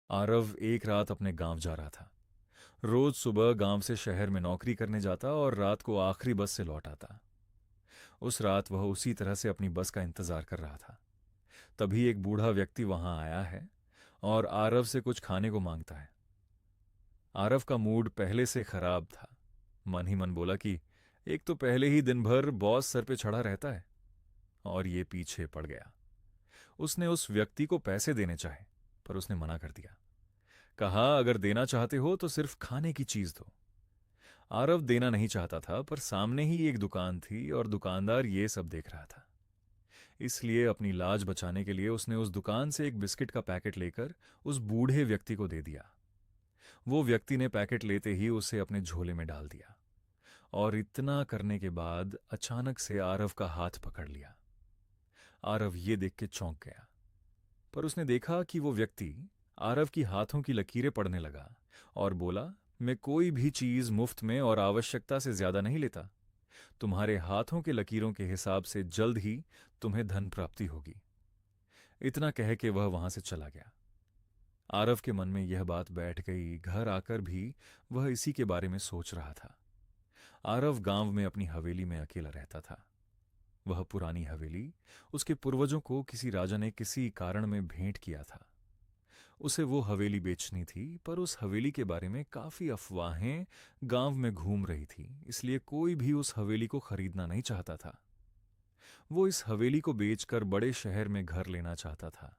आरव एक रात अपने गांव जा रहा था। रोज सुबह गांव से शहर में नौकरी करने जाता और रात को आखिरी बस से लौट आता। उस रात वह उसी तरह से अपनी बस का इंतजार कर रहा था। तभी एक बूढ़ा व्यक्ति वहां आया है और आरव से कुछ खाने को मांगता है। आरव का मूड पहले से खराब था। मन ही मन बोला कि एक तो पहले ही दिन भर बॉस सर पे चढ़ा रहता है और ये पीछे पड़ गया। उसने उस व्यक्ति को पैसे देने चाहे, पर उसने मना कर दिया। कहा, अगर देना चाहते हो तो सिर्फ खाने की चीज दो। आरव देना नहीं चाहता था, पर सामने ही एक दुकान थी और दुकानदार ये सब देख रहा था। इसलिए अपनी लाज बचाने के लिए उसने उस दुकान से एक बिस्किट का पैकेट लेकर उस बूढ़े व्यक्ति को दे दिया। वो व्यक्ति ने पैकेट लेते ही उसे अपने झोले में डाल दिया और इतना करने के बाद अचानक से आरव का हाथ पकड़ लिया। आरव ये देख के चौंक गया, पर उसने देखा कि वो व्यक्ति आरव की हाथों की लकीरें पढ़ने लगा और बोला, मैं कोई भी चीज मुफ्त में और आवश्यकता से ज्यादा नहीं लेता। तुम्हारे हाथों के लकीरों के हिसाब से जल्द ही तुम्हें धन प्राप्ति होगी। इतना कह के वह वहां से चला गया। आरव के मन में यह बात बैठ गई। घर आकर भी वह इसी के बारे में सोच रहा था। आरव गांव में अपनी हवेली में अकेला रहता था। वह पुरानी हवेली उसके पूर्वजों को किसी राजा ने किसी कारण में भेंट किया था। उसे वो हवेली बेचनी थी, पर उस हवेली के बारे में काफी अफवाहें गांव में घूम रही थी, इसलिए कोई भी उस हवेली को खरीदना नहीं चाहता था। वो इस हवेली को बेचकर बड़े शहर में घर लेना चाहता था,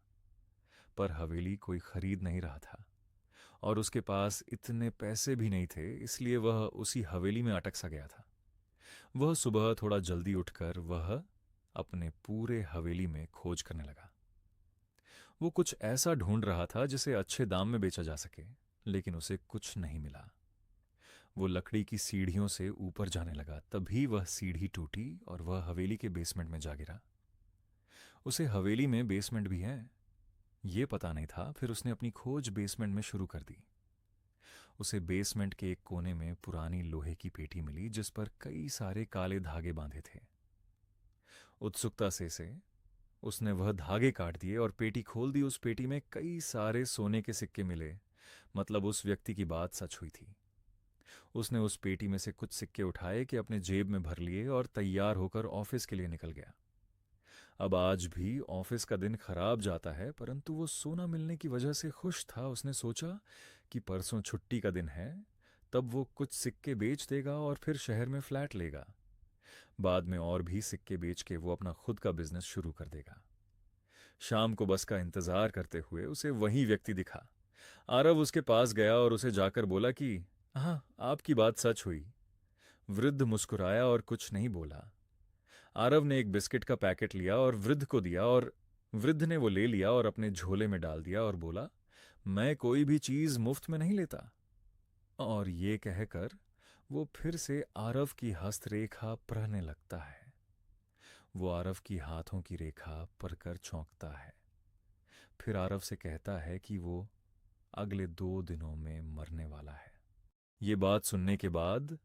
पर हवेली कोई खरीद नहीं रहा था और उसके पास इतने पैसे भी नहीं थे, इसलिए वह उसी हवेली में अटक सा गया था। वह सुबह थोड़ा जल्दी उठकर वह अपने पूरे हवेली में खोज करने लगा। वो कुछ ऐसा ढूंढ रहा था जिसे अच्छे दाम में बेचा जा सके, लेकिन उसे कुछ नहीं मिला। वो लकड़ी की सीढ़ियों से ऊपर जाने लगा, तभी वह सीढ़ी टूटी और वह हवेली के बेसमेंट में जा गिरा। उसे हवेली में बेसमेंट भी है ये पता नहीं था। फिर उसने अपनी खोज बेसमेंट में शुरू कर दी। उसे बेसमेंट के एक कोने में पुरानी लोहे की पेटी मिली जिस पर कई सारे काले धागे बांधे थे। उत्सुकता से उसने वह धागे काट दिए और पेटी खोल दी। उस पेटी में कई सारे सोने के सिक्के मिले, मतलब उस व्यक्ति की बात सच हुई थी। उसने उस पेटी में से कुछ सिक्के उठाए कि अपने जेब में भर लिए और तैयार होकर ऑफिस के लिए निकल गया। अब आज भी ऑफिस का दिन खराब जाता है, परंतु वो सोना मिलने की वजह से खुश था। उसने सोचा कि परसों छुट्टी का दिन है, तब वो कुछ सिक्के बेच देगा और फिर शहर में फ्लैट लेगा। बाद में और भी सिक्के बेच के वो अपना खुद का बिजनेस शुरू कर देगा। शाम को बस का इंतजार करते हुए उसे वही व्यक्ति दिखा। आरव उसके पास गया और उसे जाकर बोला कि हाँ, आपकी बात सच हुई। वृद्ध मुस्कुराया और कुछ नहीं बोला। आरव ने एक बिस्किट का पैकेट लिया और वृद्ध को दिया और वृद्ध ने वो ले लिया और अपने झोले में डाल दिया और बोला, मैं कोई भी चीज मुफ्त में नहीं लेता। और ये कहकर वो फिर से आरव की हस्तरेखा पढ़ने लगता है। वो आरव की हाथों की रेखा पढ़कर चौंकता है। फिर आरव से कहता है कि वो अगले 2 दिनों में मरने वाला है। ये बात सुनने के बाद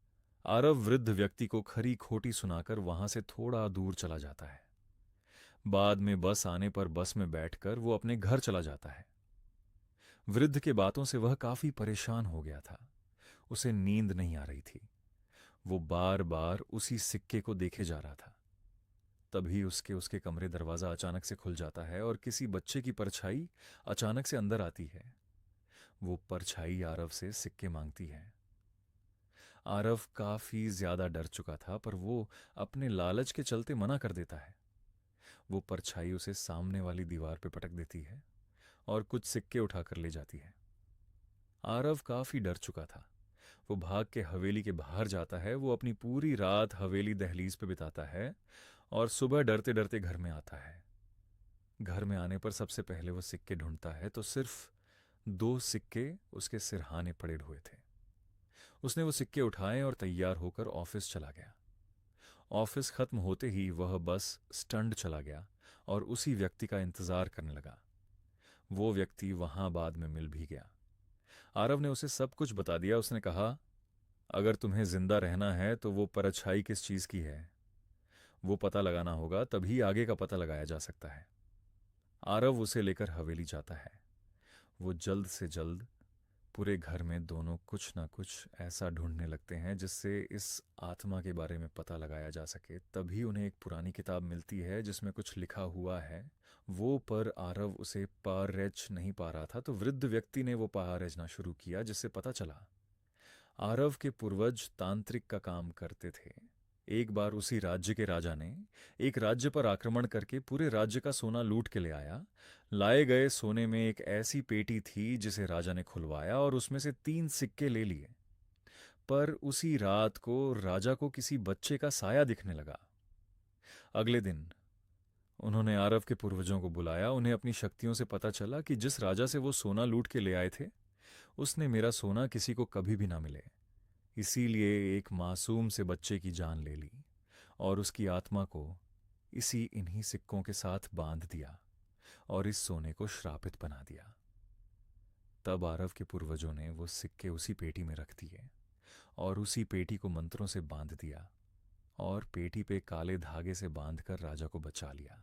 आरव वृद्ध व्यक्ति को खरी खोटी सुनाकर वहां से थोड़ा दूर चला जाता है। बाद में बस आने पर बस में बैठकर वो अपने घर चला जाता है। वृद्ध के बातों से वह काफी परेशान हो गया था। उसे नींद नहीं आ रही थी। वो बार बार उसी सिक्के को देखे जा रहा था। तभी उसके उसके कमरे दरवाजा अचानक से खुल जाता है और किसी बच्चे की परछाई अचानक से अंदर आती है। वो परछाई आरव से सिक्के मांगती है। आरव काफी ज्यादा डर चुका था, पर वो अपने लालच के चलते मना कर देता है। वो परछाई उसे सामने वाली दीवार पे पटक देती है और कुछ सिक्के उठाकर ले जाती है। आरव काफी डर चुका था। वो भाग के हवेली के बाहर जाता है। वो अपनी पूरी रात हवेली दहलीज पे बिताता है और सुबह डरते डरते घर में आता है। घर में आने पर सबसे पहले वो सिक्के ढूंढता है तो सिर्फ 2 सिक्के उसके सिरहाने पड़े हुए थे। उसने वो सिक्के उठाए और तैयार होकर ऑफिस चला गया। ऑफिस खत्म होते ही वह बस स्टैंड चला गया और उसी व्यक्ति का इंतजार करने लगा। वो व्यक्ति वहां बाद में मिल भी गया। आरव ने उसे सब कुछ बता दिया। उसने कहा, अगर तुम्हें जिंदा रहना है तो वो परछाई किस चीज की है वो पता लगाना होगा, तभी आगे का पता लगाया जा सकता है। आरव उसे लेकर हवेली जाता है। वो जल्द से जल्द पूरे घर में दोनों कुछ ना कुछ ऐसा ढूंढने लगते हैं जिससे इस आत्मा के बारे में पता लगाया जा सके। तभी उन्हें एक पुरानी किताब मिलती है जिसमें कुछ लिखा हुआ है। वो पर आरव उसे पार नहीं पा रहा था, तो वृद्ध व्यक्ति ने वो पारजना शुरू किया, जिससे पता चला आरव के पूर्वज तांत्रिक का काम करते थे। एक बार उसी राज्य के राजा ने एक राज्य पर आक्रमण करके पूरे राज्य का सोना लूट के ले आया। लाए गए सोने में एक ऐसी पेटी थी जिसे राजा ने खुलवाया और उसमें से 3 सिक्के ले लिए। पर उसी रात को राजा को किसी बच्चे का साया दिखने लगा। अगले दिन उन्होंने आरव के पूर्वजों को बुलाया। उन्हें अपनी शक्तियों से पता चला कि जिस राजा से वो सोना लूट के ले आए थे, उसने मेरा सोना किसी को कभी भी ना मिले। इसीलिए एक मासूम से बच्चे की जान ले ली और उसकी आत्मा को इन्हीं सिक्कों के साथ बांध दिया और इस सोने को श्रापित बना दिया। तब आरव के पूर्वजों ने वो सिक्के उसी पेटी में रख दिए और उसी पेटी को मंत्रों से बांध दिया और पेटी पे काले धागे से बांधकर राजा को बचा लिया।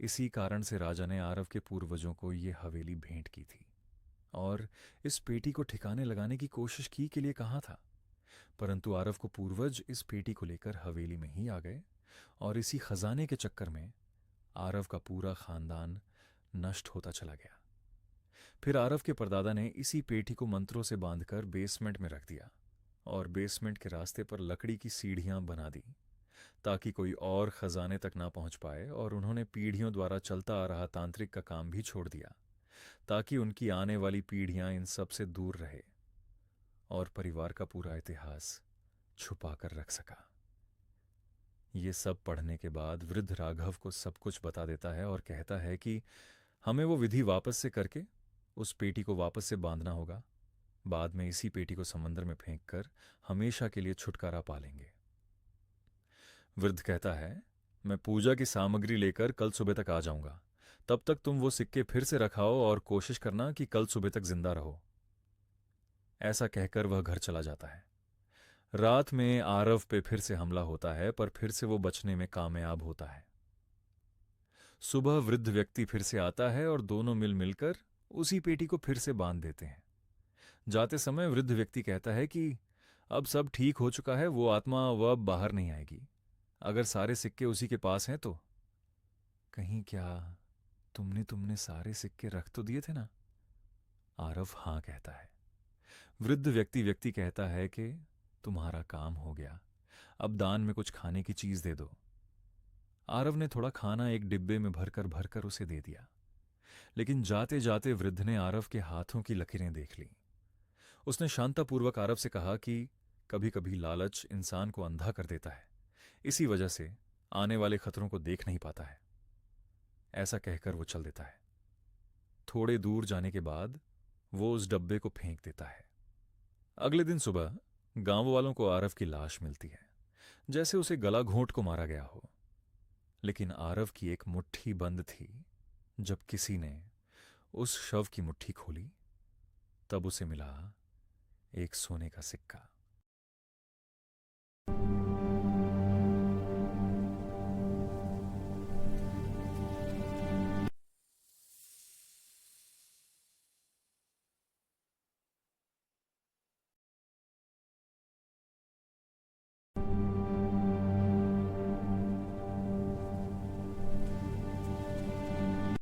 इसी कारण से राजा ने आरव के पूर्वजों को ये हवेली भेंट की थी और इस पेटी को ठिकाने लगाने की कोशिश की के लिए कहा था। परंतु आरव को पूर्वज इस पेटी को लेकर हवेली में ही आ गए और इसी खजाने के चक्कर में आरव का पूरा खानदान नष्ट होता चला गया। फिर आरव के परदादा ने इसी पेटी को मंत्रों से बांधकर बेसमेंट में रख दिया और बेसमेंट के रास्ते पर लकड़ी की सीढ़ियां बना दी ताकि कोई और खजाने तक ना पहुंच पाए। और उन्होंने पीढ़ियों द्वारा चलता आ रहा तांत्रिक का काम भी छोड़ दिया ताकि उनकी आने वाली पीढ़ियां इन सब से दूर रहे और परिवार का पूरा इतिहास छुपा कर रख सका। ये सब पढ़ने के बाद वृद्ध राघव को सब कुछ बता देता है और कहता है कि हमें वो विधि वापस से करके उस पेटी को वापस से बांधना होगा। बाद में इसी पेटी को समंदर में फेंक कर हमेशा के लिए छुटकारा पा लेंगे। वृद्ध कहता है, मैं पूजा की सामग्री लेकर कल सुबह तक आ जाऊंगा। तब तक तुम वो सिक्के फिर से रखाओ और कोशिश करना कि कल सुबह तक जिंदा रहो। ऐसा कहकर वह घर चला जाता है। रात में आरव पे फिर से हमला होता है, पर फिर से वो बचने में कामयाब होता है। सुबह वृद्ध व्यक्ति फिर से आता है और दोनों मिल मिलकर उसी पेटी को फिर से बांध देते हैं। जाते समय वृद्ध व्यक्ति कहता है कि अब सब ठीक हो चुका है, वो आत्मा वह अब बाहर नहीं आएगी। अगर सारे सिक्के उसी के पास हैं तो कहीं क्या तुमने तुमने सारे सिक्के रख तो दिए थे ना? आरव हाँ कहता है। वृद्ध व्यक्ति कहता है कि तुम्हारा काम हो गया, अब दान में कुछ खाने की चीज दे दो। आरव ने थोड़ा खाना एक डिब्बे में भरकर भरकर उसे दे दिया, लेकिन जाते जाते वृद्ध ने आरव के हाथों की लकीरें देख ली। उसने शांतापूर्वक आरव से कहा कि कभी कभी लालच इंसान को अंधा कर देता है, इसी वजह से आने वाले खतरों को देख नहीं पाता है। ऐसा कहकर वो चल देता है। थोड़े दूर जाने के बाद वो उस डब्बे को फेंक देता है। अगले दिन सुबह गांव वालों को आरव की लाश मिलती है, जैसे उसे गला घोंट को मारा गया हो। लेकिन आरव की एक मुट्ठी बंद थी। जब किसी ने उस शव की मुट्ठी खोली, तब उसे मिला एक सोने का सिक्का।